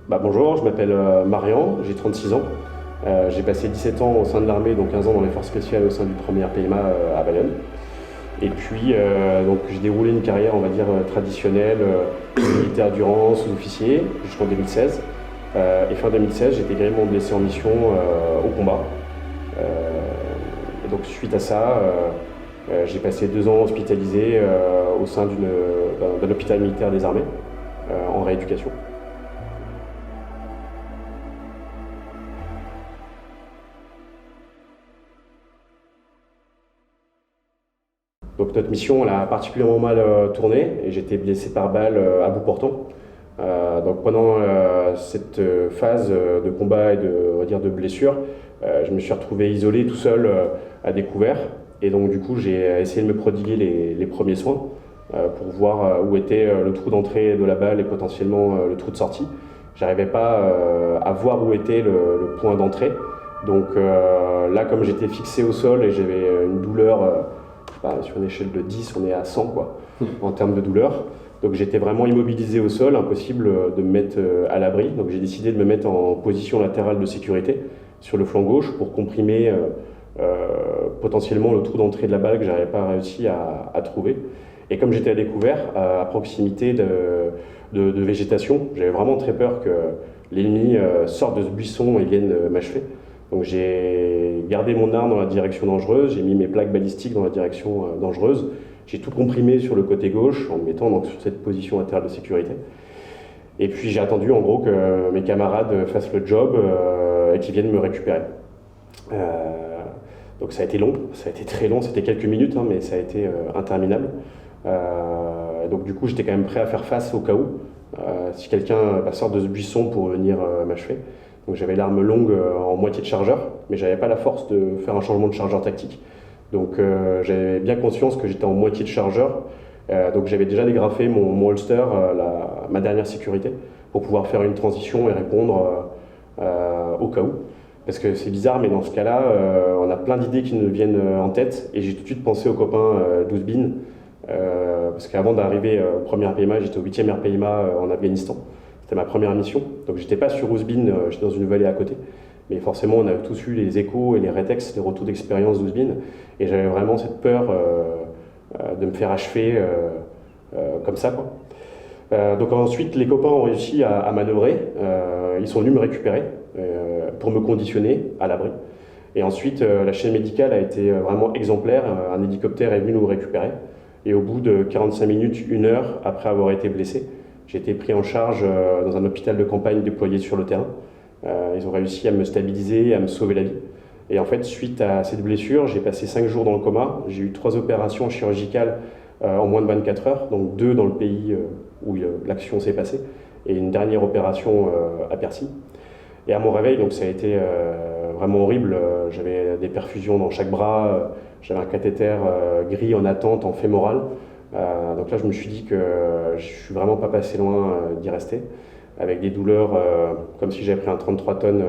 Bonjour, je m'appelle Marian, j'ai 36 ans. J'ai passé 17 ans au sein de l'armée, donc 15 ans dans les forces spéciales au sein du 1er PMA à Bayonne. Et puis, donc, j'ai déroulé une carrière, on va dire, traditionnelle, militaire durant, sous-officier, jusqu'en 2016. Et fin 2016, j'étais grièvement blessé en mission au combat. Et donc, suite à ça, j'ai passé 2 ans hospitalisé au sein d'un hôpital militaire des armées, en rééducation. Donc notre mission, elle a particulièrement mal tourné et j'ai été blessé par balle à bout portant. Donc pendant cette phase de combat et on va dire de blessure, je me suis retrouvé isolé tout seul à découvert. Et donc du coup, j'ai essayé de me prodiguer les premiers soins pour voir où était le trou d'entrée de la balle et potentiellement le trou de sortie. J'arrivais pas à voir où était le point d'entrée. Donc là, comme j'étais fixé au sol et j'avais une douleur, sur une échelle de 10, on est à 100 quoi, en termes de douleur. Donc j'étais vraiment immobilisé au sol, impossible de me mettre à l'abri. Donc j'ai décidé de me mettre en position latérale de sécurité sur le flanc gauche pour comprimer potentiellement le trou d'entrée de la balle que j'avais pas réussi à trouver. Et comme j'étais à découvert, à proximité de végétation, j'avais vraiment très peur que l'ennemi sorte de ce buisson et vienne m'achever. Donc j'ai gardé mon arme dans la direction dangereuse, j'ai mis mes plaques balistiques dans la direction dangereuse, j'ai tout comprimé sur le côté gauche en me mettant donc sur cette position latérale de sécurité. Et puis j'ai attendu en gros que mes camarades fassent le job et qu'ils viennent me récupérer. Donc ça a été long, ça a été très long, c'était quelques minutes, hein, mais ça a été interminable. Donc du coup j'étais quand même prêt à faire face au cas où, si quelqu'un sort de ce buisson pour venir m'achever. Donc j'avais l'arme longue en moitié de chargeur, mais j'avais pas la force de faire un changement de chargeur tactique. Donc j'avais bien conscience que j'étais en moitié de chargeur. Donc j'avais déjà dégrafé mon holster, ma dernière sécurité, pour pouvoir faire une transition et répondre au cas où. Parce que c'est bizarre, mais dans ce cas-là, on a plein d'idées qui nous viennent en tête. Et j'ai tout de suite pensé au copain d'Ouzbin. Parce qu'avant d'arriver au premier RPMA, j'étais au 8e RPMA en Afghanistan. C'était ma première mission. Donc j'étais pas sur Ouzbin, j'étais dans une vallée à côté. Mais forcément, on a tous eu les échos et les rétextes, les retours d'expérience d'Ouzbin. Et j'avais vraiment cette peur de me faire achever comme ça, quoi. Donc ensuite, les copains ont réussi à manœuvrer. Ils sont venus me récupérer pour me conditionner à l'abri. Et ensuite, la chaîne médicale a été vraiment exemplaire. Un hélicoptère est venu nous récupérer. Et au bout de 45 minutes, 1 heure après avoir été blessé, j'ai été pris en charge dans un hôpital de campagne déployé sur le terrain. Ils ont réussi à me stabiliser, à me sauver la vie. Et en fait, suite à cette blessure, j'ai passé 5 jours dans le coma. J'ai eu 3 opérations chirurgicales en moins de 24 heures, donc 2 dans le pays où l'action s'est passée, et une dernière opération à Percy. Et à mon réveil, donc ça a été vraiment horrible. J'avais des perfusions dans chaque bras, j'avais un cathéter gris en attente, en fémoral. Donc là, je me suis dit que je suis vraiment pas passé loin d'y rester, avec des douleurs comme si j'avais pris un 33 tonnes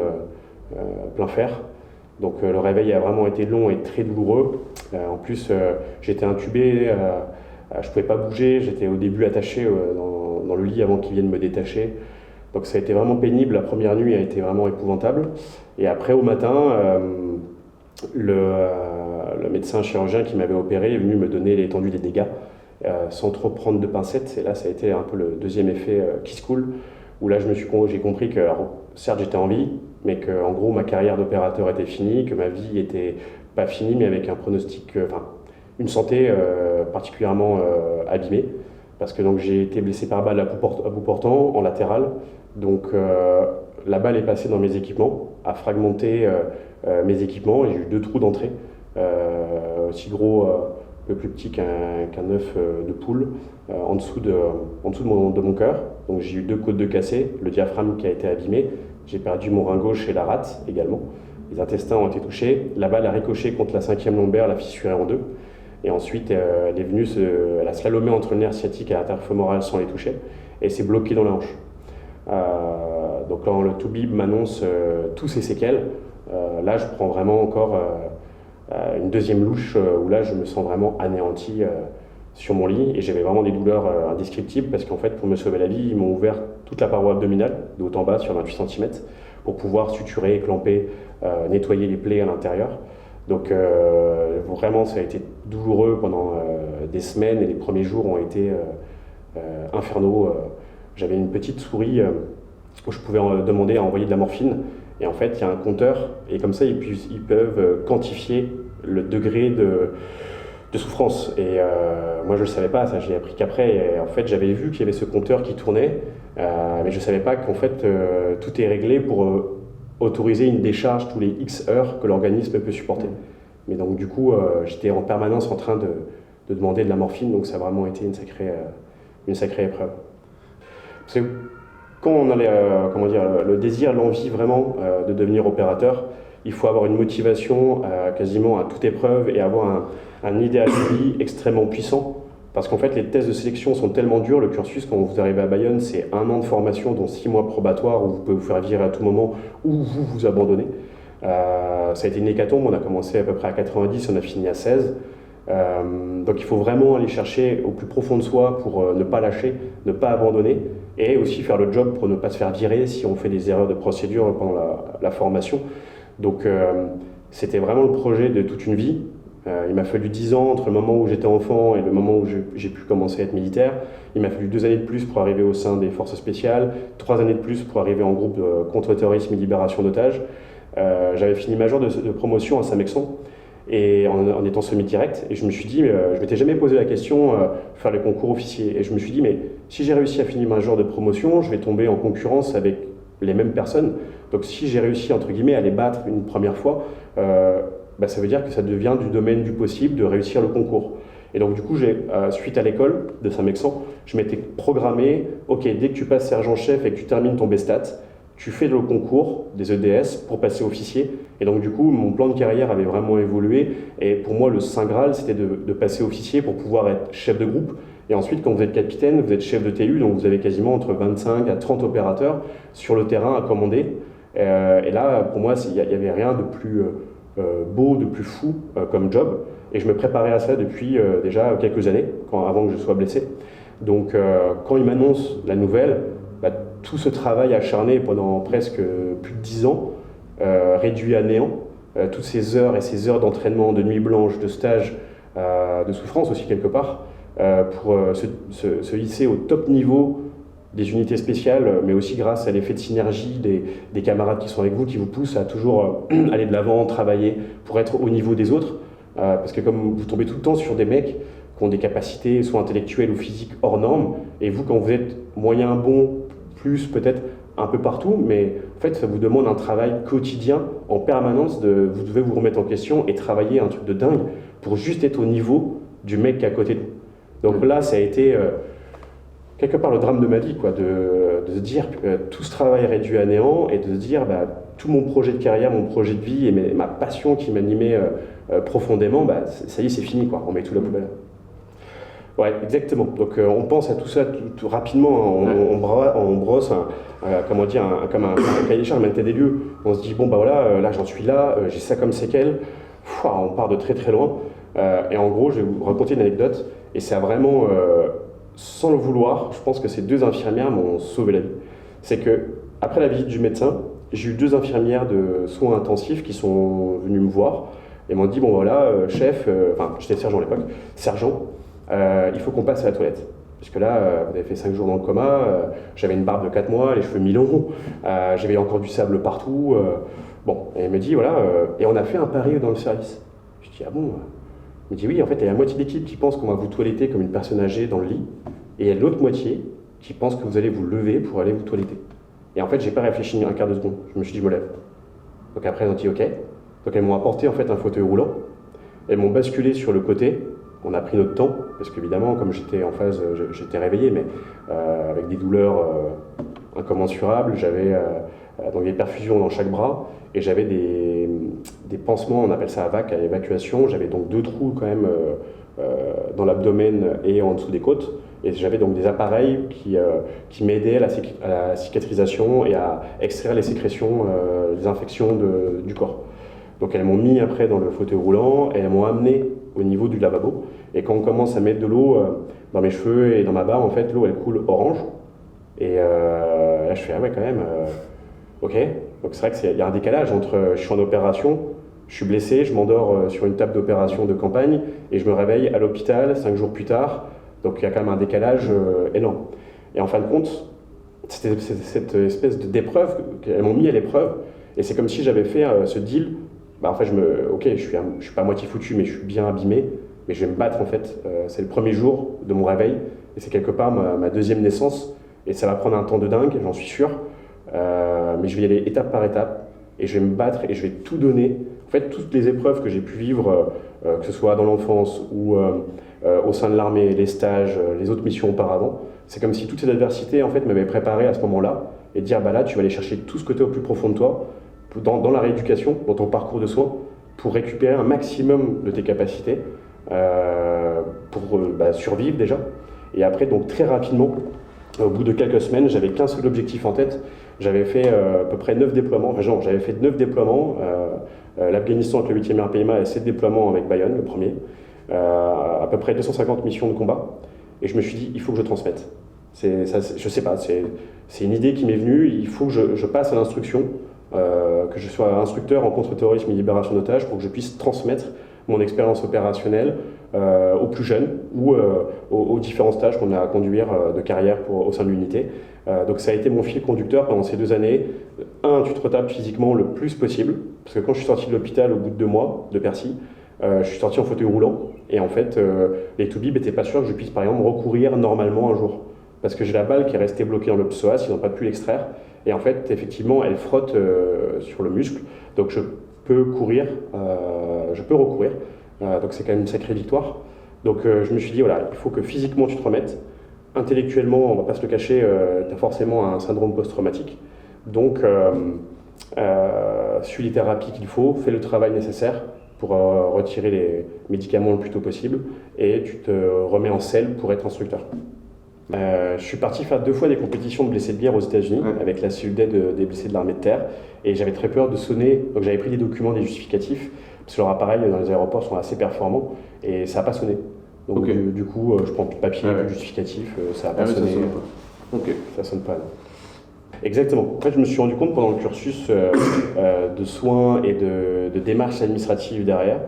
plein fer. Donc le réveil a vraiment été long et très douloureux. En plus, j'étais intubé, je pouvais pas bouger, j'étais au début attaché dans le lit avant qu'ils viennent me détacher. Donc ça a été vraiment pénible, la première nuit a été vraiment épouvantable. Et après au matin, le médecin chirurgien qui m'avait opéré est venu me donner l'étendue des dégâts, sans trop prendre de pincettes. Et là ça a été un peu le deuxième effet qui se coule, où là j'ai compris que, alors, certes j'étais en vie, mais que en gros ma carrière d'opérateur était finie, que ma vie était pas finie, mais avec un pronostic, une santé particulièrement abîmée. Parce que donc j'ai été blessé par balle à bout portant, en latéral. Donc la balle est passée dans mes équipements, a fragmenté mes équipements, et j'ai eu 2 trous d'entrée, aussi gros, un peu plus petit qu'un œuf de poule, en dessous de mon cœur. Donc j'ai eu 2 côtes de cassées, le diaphragme qui a été abîmé, j'ai perdu mon rein gauche et la rate également. Les intestins ont été touchés, la balle a ricoché contre la 5e lombaire, l'a fissurée en 2. Et ensuite, elle est venue, elle a slalomé entre le nerf sciatique et l'interfémoral sans les toucher, et s'est bloquée dans la hanche. Donc quand le toubib m'annonce tous ces séquelles, là je prends vraiment encore une deuxième louche où là je me sens vraiment anéanti sur mon lit et j'avais vraiment des douleurs indescriptibles parce qu'en fait, pour me sauver la vie, ils m'ont ouvert toute la paroi abdominale, de haut en bas, sur 28 cm, pour pouvoir suturer, clamper, nettoyer les plaies à l'intérieur. Donc vraiment, ça a été douloureux pendant des semaines et les premiers jours ont été infernaux. J'avais une petite souris où je pouvais demander à envoyer de la morphine. Et en fait, il y a un compteur, et comme ça, ils peuvent quantifier le degré de souffrance. Et moi, je ne le savais pas, ça, je l'ai appris qu'après. Et en fait, j'avais vu qu'il y avait ce compteur qui tournait, mais je ne savais pas qu'en fait, tout est réglé pour autoriser une décharge tous les X heures que l'organisme peut supporter. Mais donc, du coup, j'étais en permanence en train de demander de la morphine, donc ça a vraiment été une sacrée épreuve. Parce que quand on a le désir, l'envie vraiment de devenir opérateur, il faut avoir une motivation quasiment à toute épreuve et avoir un idéal de vie extrêmement puissant. Parce qu'en fait, les tests de sélection sont tellement durs. Le cursus, quand vous arrivez à Bayonne, c'est 1 an de formation, dont 6 mois probatoires, où vous pouvez vous faire virer à tout moment, ou vous abandonnez. Ça a été une hécatombe, on a commencé à peu près à 90, on a fini à 16. Donc il faut vraiment aller chercher au plus profond de soi pour ne pas lâcher, ne pas abandonner, et aussi faire le job pour ne pas se faire virer si on fait des erreurs de procédure pendant la formation. Donc c'était vraiment le projet de toute une vie. Il m'a fallu 10 ans entre le moment où j'étais enfant et le moment où j'ai pu commencer à être militaire. Il m'a fallu 2 années de plus pour arriver au sein des forces spéciales, 3 années de plus pour arriver en groupe de contre-terrorisme et libération d'otages. J'avais fini major de promotion à Saint-Mexon et en étant semi-direct, et je me suis dit, je m'étais jamais posé la question faire les concours officiers, et je me suis dit, mais si j'ai réussi à finir major de promotion, je vais tomber en concurrence avec les mêmes personnes. Donc si j'ai réussi entre guillemets à les battre une première fois, ça veut dire que ça devient du domaine du possible de réussir le concours. Et donc du coup, suite à l'école de Saint-Mexan, je m'étais programmé, ok, dès que tu passes sergent-chef et que tu termines ton BSTAT, tu fais le concours des EDS pour passer officier. Et donc du coup, mon plan de carrière avait vraiment évolué. Et pour moi, le Saint Graal, c'était de passer officier pour pouvoir être chef de groupe. Et ensuite, quand vous êtes capitaine, vous êtes chef de TU, donc vous avez quasiment entre 25 à 30 opérateurs sur le terrain à commander. Et là, pour moi, il n'y avait rien de plus beau, de plus fou comme job. Et je me préparais à ça depuis déjà quelques années, avant que je sois blessé. Donc quand il m'annonce la nouvelle, tout ce travail acharné pendant presque plus de 10 ans, réduit à néant, toutes ces heures et ces heures d'entraînement, de nuit blanche, de stage, de souffrance aussi quelque part, pour se hisser au top niveau des unités spéciales, mais aussi grâce à l'effet de synergie des camarades qui sont avec vous, qui vous poussent à toujours aller de l'avant, travailler pour être au niveau des autres. Parce que comme vous tombez tout le temps sur des mecs qui ont des capacités soit intellectuelles ou physiques hors normes, et vous, quand vous êtes moyen, bon, plus peut-être un peu partout, mais en fait ça vous demande un travail quotidien en permanence, vous devez vous remettre en question et travailler un truc de dingue pour juste être au niveau du mec qui est à côté de vous. Donc là, ça a été quelque part le drame de ma vie, quoi, de se dire que tout ce travail est réduit à néant et de se dire tout mon projet de carrière, mon projet de vie et ma passion qui m'animait profondément, ça y est, c'est fini, quoi, on met tout à la poubelle. Ouais, exactement. Donc on pense à tout ça tout rapidement, on brosse comme un cahier des charges, un état des lieux. On se dit, bon voilà, là j'en suis là, j'ai ça comme séquelle, on part de très très loin. Et en gros, je vais vous raconter une anecdote, et c'est vraiment, sans le vouloir, je pense que ces 2 infirmières m'ont sauvé la vie. C'est que après la visite du médecin, j'ai eu 2 infirmières de soins intensifs qui sont venues me voir et m'ont dit, bon voilà, chef, j'étais sergent à l'époque, sergent, il faut qu'on passe à la toilette. Parce que là, vous avez fait 5 jours dans le coma, j'avais une barbe de 4 mois, les cheveux mi-longs, j'avais encore du sable partout. Et elle me dit, voilà, et on a fait un pari dans le service. Je dis, ah bon? Il me dit, oui, en fait, il y a la moitié de l'équipe qui pense qu'on va vous toiletter comme une personne âgée dans le lit, et il y a l'autre moitié qui pense que vous allez vous lever pour aller vous toiletter. Et en fait, j'ai pas réfléchi un quart de seconde. Je me suis dit, je me lève. Donc après, elles ont dit, ok. Donc elles m'ont apporté en fait un fauteuil roulant. Elles m'ont basculé sur le côté. On a pris notre temps, parce qu'évidemment, comme j'étais en phase, j'étais réveillé, mais avec des douleurs incommensurables, j'avais donc des perfusions dans chaque bras, et j'avais des pansements, on appelle ça AVAC, à l'évacuation. J'avais donc 2 trous quand même dans l'abdomen et en dessous des côtes, et j'avais donc des appareils qui m'aidaient à la cicatrisation et à extraire les sécrétions, les infections du corps. Donc elles m'ont mis après dans le fauteuil roulant et elles m'ont amené au niveau du lavabo. Et quand on commence à mettre de l'eau dans mes cheveux et dans ma barbe, en fait, l'eau, elle coule orange. Et là, je fais, ah ouais, quand même, ok. Donc c'est vrai qu'il y a un décalage entre je suis en opération, je suis blessé, je m'endors sur une table d'opération de campagne et je me réveille à l'hôpital 5 jours plus tard. Donc il y a quand même un décalage énorme. Et en fin de compte, c'était cette espèce d'épreuve qu'elles m'ont mis à l'épreuve. Et c'est comme si j'avais fait ce deal. Bah, en fait, ok, je suis pas à moitié foutu, mais je suis bien abîmé. Mais je vais me battre en fait. C'est le premier jour de mon réveil. Et c'est quelque part ma deuxième naissance. Et ça va prendre un temps de dingue, j'en suis sûr. Mais je vais y aller étape par étape. Et je vais me battre et je vais tout donner. En fait, toutes les épreuves que j'ai pu vivre, que ce soit dans l'enfance ou au sein de l'armée, les stages, les autres missions auparavant, c'est comme si toutes ces adversités en fait m'avaient préparé à ce moment-là et dire bah là tu vas aller chercher tout ce côté au plus profond de toi dans la rééducation, dans ton parcours de soins pour récupérer un maximum de tes capacités pour survivre déjà. Et après donc très rapidement, au bout de quelques semaines, j'avais qu'un seul objectif en tête. J'avais fait à peu près 9 déploiements, j'avais fait 9 déploiements, l'Afghanistan avec le 8e RPMA et 7 déploiements avec Bayonne, le premier, à peu près 250 missions de combat. Et je me suis dit, il faut que je transmette. Je sais pas, c'est une idée qui m'est venue, il faut que je passe à l'instruction, que je sois instructeur en contre-terrorisme et libération d'otages pour que je puisse transmettre mon expérience opérationnelle aux plus jeunes ou aux différents stages qu'on a à conduire de carrière au sein de l'unité. Donc ça a été mon fil conducteur pendant ces 2 années. Tu te retapes physiquement le plus possible, parce que quand je suis sorti de l'hôpital au bout de 2 mois de Percy, je suis sorti en fauteuil roulant, et en fait, les toubibs n'étaient pas sûrs que je puisse par exemple recourir normalement un jour. Parce que j'ai la balle qui est restée bloquée dans le psoas, ils n'ont pas pu l'extraire, et en fait, effectivement, elle frotte sur le muscle, donc je peux recourir, donc c'est quand même une sacrée victoire. Donc je me suis dit, voilà, il faut que physiquement tu te remettes, intellectuellement, on ne va pas se le cacher, tu as forcément un syndrome post-traumatique, donc suis les thérapies qu'il faut, fais le travail nécessaire pour retirer les médicaments le plus tôt possible, et tu te remets en selle pour être instructeur. Je suis parti faire 2 fois des compétitions de blessés de guerre aux États-Unis avec la cellule d'aide des blessés de l'armée de terre, et j'avais très peur de sonner, donc j'avais pris des documents, des justificatifs, parce que leurs appareils dans les aéroports sont assez performants, et ça n'a pas sonné. Donc du coup, je prends plus de papier, plus de justificatif, ça n'a pas sonné. Ça sonne pas. Non. Exactement. En fait, je me suis rendu compte pendant le cursus de soins et de démarches administratives derrière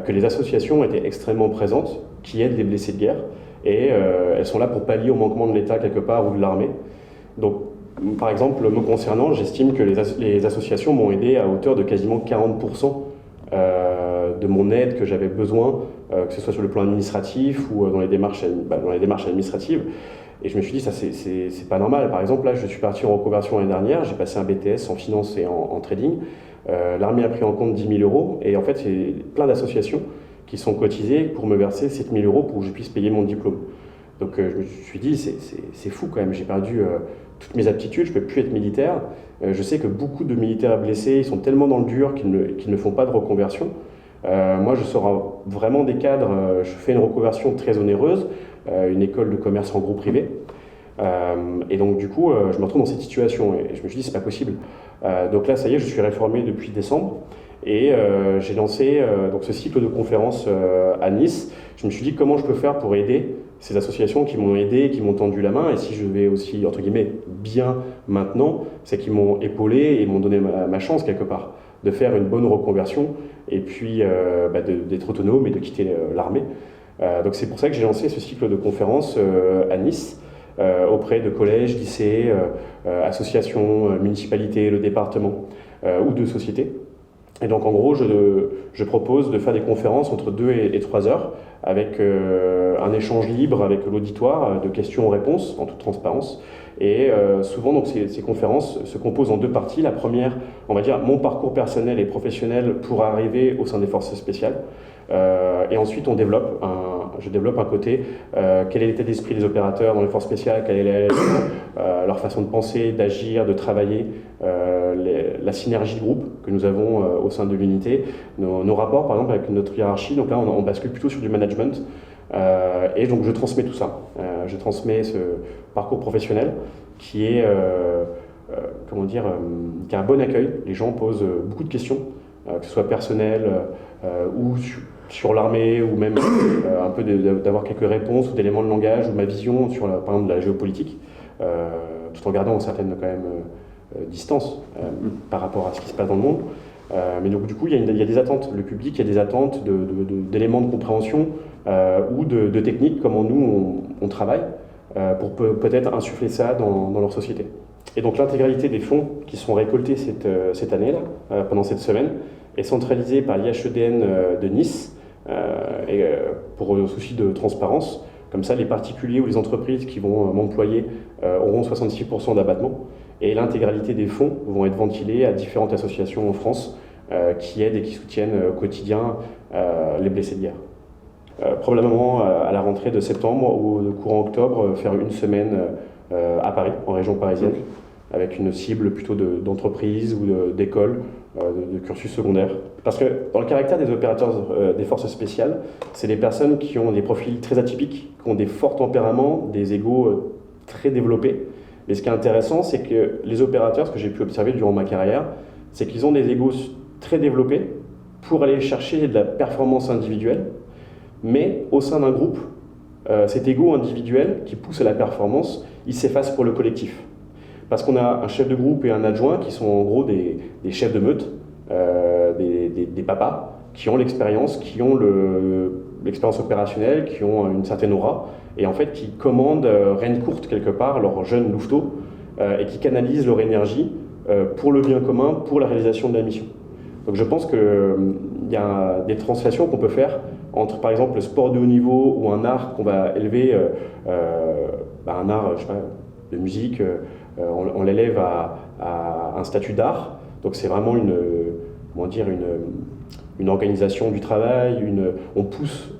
que les associations étaient extrêmement présentes, qui aident les blessés de guerre, et elles sont là pour pallier au manquement de l'État quelque part ou de l'armée. Donc, par exemple, me concernant, j'estime que les associations m'ont aidé à hauteur de quasiment 40% de mon aide que j'avais besoin, que ce soit sur le plan administratif ou dans les démarches administratives. Et je me suis dit, ça c'est pas normal. Par exemple, là, je suis parti en reconversion l'année dernière, j'ai passé un BTS en finance et en trading. L'armée a pris en compte 10 000 euros, et en fait, c'est plein d'associations qui sont cotisées pour me verser 7 000 euros pour que je puisse payer mon diplôme. Donc je me suis dit, c'est fou quand même, j'ai perdu toutes mes aptitudes, je ne peux plus être militaire. Je sais que beaucoup de militaires blessés, ils sont tellement dans le dur qu'ils ne font pas de reconversion. Moi, je sors vraiment des cadres, je fais une reconversion très onéreuse, une école de commerce en groupe privé. Et donc, du coup, je me retrouve dans cette situation et je me suis dit, c'est pas possible. Donc là, ça y est, je suis réformé depuis décembre et j'ai lancé donc ce cycle de conférences à Nice. Je me suis dit, comment je peux faire pour aider ces associations qui m'ont aidé, qui m'ont tendu la main, et si je vais aussi, entre guillemets, bien maintenant, c'est qu'ils m'ont épaulé et m'ont donné ma chance quelque part de faire une bonne reconversion et puis d'être autonome et de quitter l'armée. Donc c'est pour ça que j'ai lancé ce cycle de conférences à Nice, auprès de collèges, lycées, associations, municipalités, le département ou de sociétés. Et donc en gros, je propose de faire des conférences entre 2 et 3 heures avec un échange libre avec l'auditoire de questions-réponses en toute transparence. Et souvent, donc, ces conférences se composent en 2 parties. La première, on va dire, mon parcours personnel et professionnel pour arriver au sein des forces spéciales. Et ensuite, je développe un côté, quel est l'état d'esprit des opérateurs dans les forces spéciales, quelle est leur façon de penser, d'agir, de travailler, la synergie de groupe que nous avons au sein de l'unité, nos rapports par exemple avec notre hiérarchie. Donc là, on bascule plutôt sur du management. Et donc je transmets tout ça. Je transmets ce parcours professionnel qui est, qui a un bon accueil. Les gens posent beaucoup de questions. que ce soit personnel ou sur l'armée, ou même un peu d'avoir quelques réponses ou d'éléments de langage, ou ma vision sur, par exemple, la géopolitique, tout en gardant une certaine quand même distance par rapport à ce qui se passe dans le monde. Mais donc du coup, il y a des attentes. Le public, il y a des attentes d'éléments de compréhension ou de techniques, comment nous on travaille, pour peut-être insuffler ça dans leur société. Et donc l'intégralité des fonds qui sont récoltés cette année-là, pendant cette semaine, est centralisée par l'IHEDN de Nice, pour le souci de transparence. Comme ça, les particuliers ou les entreprises qui vont m'employer auront 66% d'abattement, et l'intégralité des fonds vont être ventilés à différentes associations en France qui aident et qui soutiennent au quotidien les blessés de guerre. Probablement à la rentrée de septembre ou courant octobre, faire une semaine à Paris, en région parisienne, avec une cible plutôt d'entreprises ou d'écoles, de cursus secondaires. Parce que dans le caractère des opérateurs des forces spéciales, c'est des personnes qui ont des profils très atypiques, qui ont des forts tempéraments, des égos très développés. Mais ce qui est intéressant, c'est que les opérateurs, ce que j'ai pu observer durant ma carrière, c'est qu'ils ont des égos très développés pour aller chercher de la performance individuelle, mais au sein d'un groupe, cet ego individuel qui pousse à la performance, il s'efface pour le collectif. Parce qu'on a un chef de groupe et un adjoint qui sont en gros des chefs de meute, des papas, qui ont l'expérience, qui ont l'expérience opérationnelle, qui ont une certaine aura, et en fait qui commandent reine courte quelque part, leurs jeunes louveteaux, et qui canalisent leur énergie pour le bien commun, pour la réalisation de la mission. Donc je pense qu'il y a des translations qu'on peut faire entre par exemple le sport de haut niveau ou un art qu'on va élever, un art je sais pas, de musique, on l'élève à un statut d'art. Donc c'est vraiment une organisation du travail, on pousse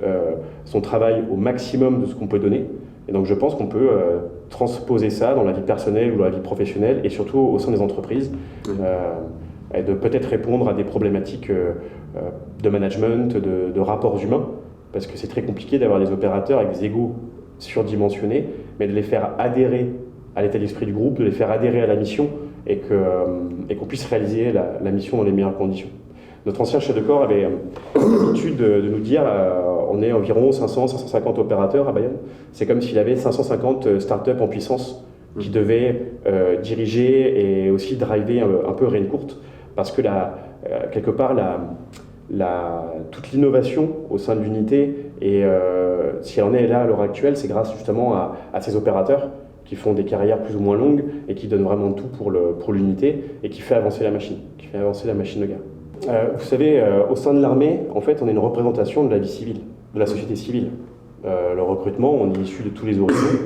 son travail au maximum de ce qu'on peut donner. Et donc je pense qu'on peut transposer ça dans la vie personnelle ou dans la vie professionnelle, et surtout au sein des entreprises, et de peut-être répondre à des problématiques de management, de rapports humains, parce que c'est très compliqué d'avoir des opérateurs avec des égos surdimensionnés, mais de les faire adhérer à l'état d'esprit du groupe, de les faire adhérer à la mission, et qu'on puisse réaliser la mission dans les meilleures conditions. Notre ancien chef de corps avait l'habitude de nous dire on est environ 500-550 opérateurs à Bayonne. C'est comme s'il avait 550 startups en puissance qui devaient diriger et aussi driver un peu reine courte, parce que quelque part toute l'innovation au sein de l'unité, et si elle en est là à l'heure actuelle, c'est grâce justement à ces opérateurs qui font des carrières plus ou moins longues et qui donnent vraiment tout pour l'unité, et qui fait avancer la machine de guerre. Vous savez, au sein de l'armée, en fait, on est une représentation de la vie civile, de la société civile. Le recrutement, on est issu de tous les horizons.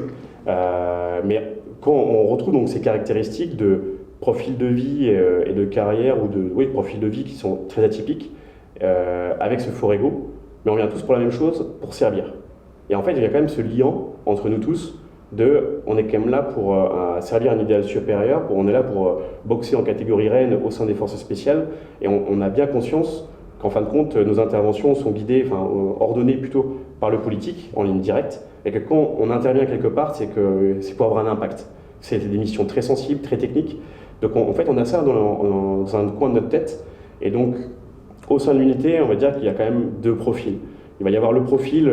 Mais quand on retrouve donc ces caractéristiques de profil de vie et de carrière, ou de profil de vie qui sont très atypiques, avec ce fort ego, mais on vient tous pour la même chose, pour servir. Et en fait, il y a quand même ce lien entre nous tous, on est quand même là pour servir un idéal supérieur, on est là pour boxer en catégorie reine au sein des forces spéciales, et on a bien conscience qu'en fin de compte, nos interventions sont guidées, ordonnées plutôt par le politique, en ligne directe, et que quand on intervient quelque part, c'est pour avoir un impact. C'est des missions très sensibles, très techniques, donc en fait on a ça dans un coin de notre tête, et donc au sein de l'unité, on va dire qu'il y a quand même deux profils. Il va y avoir le profil,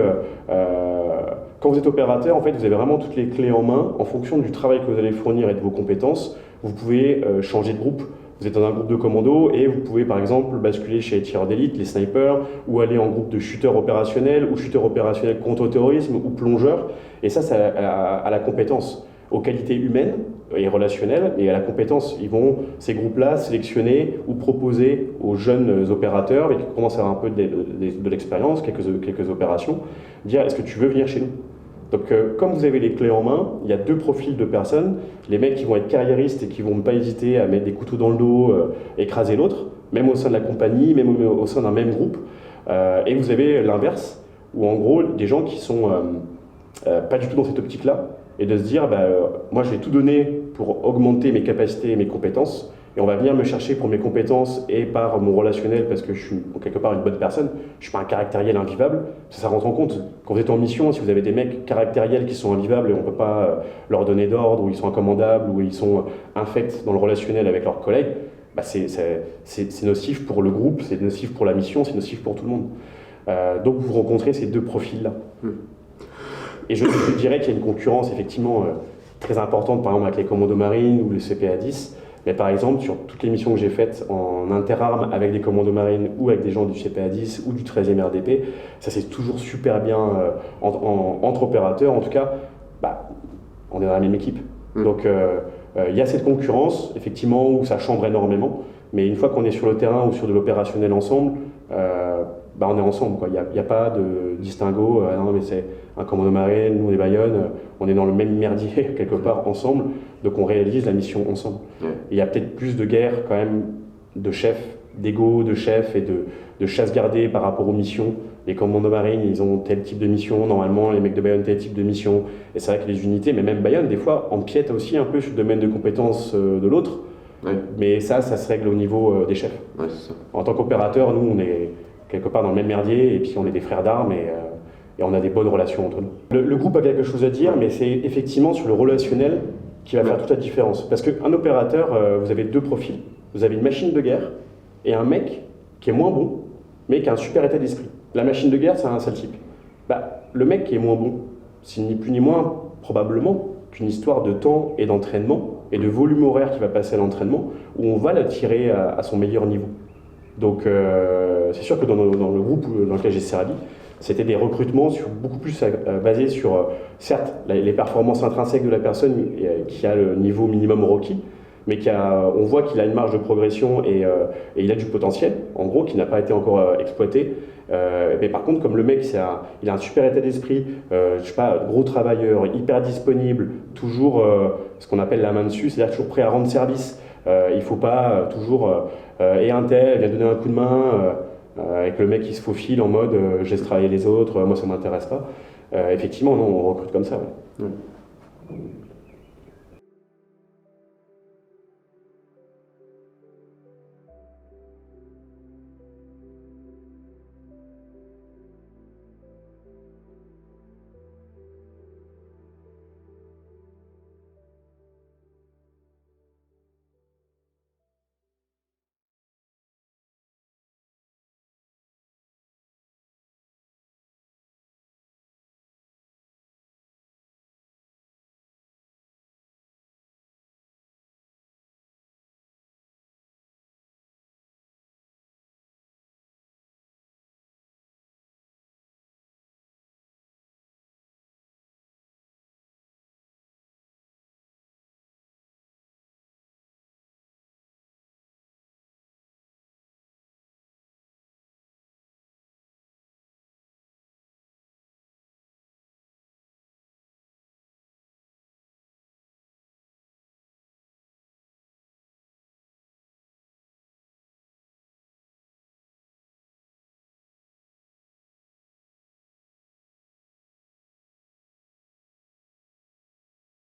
quand vous êtes opérateur, en fait, vous avez vraiment toutes les clés en main. En fonction du travail que vous allez fournir et de vos compétences, vous pouvez changer de groupe. Vous êtes dans un groupe de commando et vous pouvez par exemple basculer chez les tireurs d'élite, les snipers, ou aller en groupe de shooters opérationnels, ou shooters opérationnels contre-terrorisme, ou plongeurs. Et ça, c'est à la compétence, aux qualités humaines et relationnelles, et à la compétence. Ces groupes-là, sélectionner ou proposer aux jeunes opérateurs, et qui commencent à avoir un peu de l'expérience, quelques opérations, dire est-ce que tu veux venir chez nous? Donc comme vous avez les clés en main, il y a deux profils de personnes, les mecs qui vont être carriéristes et qui vont pas hésiter à mettre des couteaux dans le dos, écraser l'autre, même au sein de la compagnie, même au sein d'un même groupe, et vous avez l'inverse, où en gros des gens qui sont pas du tout dans cette optique-là, et de se dire moi je vais tout donner pour augmenter mes capacités et mes compétences, et on va venir me chercher pour mes compétences et par mon relationnel, parce que je suis quelque part une bonne personne, je suis pas un caractériel invivable. Ça rentre en compte. Quand vous êtes en mission, si vous avez des mecs caractériels qui sont invivables et on peut pas leur donner d'ordre, ou ils sont incommandables, ou ils sont infects dans le relationnel avec leurs collègues, c'est nocif pour le groupe, c'est nocif pour la mission, c'est nocif pour tout le monde. Donc vous rencontrez ces deux profils-là. Et je dirais qu'il y a une concurrence effectivement très importante, par exemple avec les commandos marines ou les CPA-10. Mais par exemple, sur toutes les missions que j'ai faites en interarmes avec des commandos marines ou avec des gens du CPA-10 ou du 13e RDP, ça s'est toujours super bien entre opérateurs. En tout cas, on est dans la même équipe. Donc il y a cette concurrence, effectivement, où ça chambre énormément. Mais une fois qu'on est sur le terrain ou sur de l'opérationnel ensemble, on est ensemble, quoi. Il n'y a pas de distinguo. Non, mais c'est un commando marine, nous on est Bayonne, on est dans le même merdier quelque part ensemble, donc on réalise la mission ensemble. Il y a peut-être plus de guerre quand même de chefs, d'ego, de chefs et de chasse gardée par rapport aux missions. Les commandos marines, ils ont tel type de mission, normalement les mecs de Bayonne tel type de mission. Et c'est vrai que les unités, mais même Bayonne, des fois, empiètent aussi un peu sur le domaine de compétences de l'autre. Mais ça se règle au niveau des chefs. En tant qu'opérateur, nous, on est quelque part dans le même merdier, et puis on est des frères d'armes, et on a des bonnes relations entre nous. Le groupe a quelque chose à dire, mais c'est effectivement sur le relationnel qui va faire toute la différence. Parce qu'un opérateur, vous avez deux profils. Vous avez une machine de guerre, et un mec qui est moins bon, mais qui a un super état d'esprit. La machine de guerre, c'est un seul type. Le mec qui est moins bon, c'est ni plus ni moins, probablement, qu'une histoire de temps et d'entraînement, et de volume horaire qui va passer à l'entraînement, où on va l'attirer à son meilleur niveau. Donc c'est sûr que dans le groupe dans lequel j'ai servi, c'était des recrutements beaucoup plus basés sur, certes, les performances intrinsèques de la personne qui a le niveau minimum requis, mais on voit qu'il a une marge de progression et il a du potentiel, en gros, qui n'a pas été encore exploité. Mais par contre, comme le mec, il a un super état d'esprit, je sais pas, gros travailleur, hyper disponible, toujours ce qu'on appelle la main dessus, c'est-à-dire toujours prêt à rendre service. Il ne faut pas toujours et un tel vient donner un coup de main avec le mec qui se faufile en mode je laisse travailler les autres, moi ça ne m'intéresse pas. Effectivement, non, on recrute comme ça. Ouais.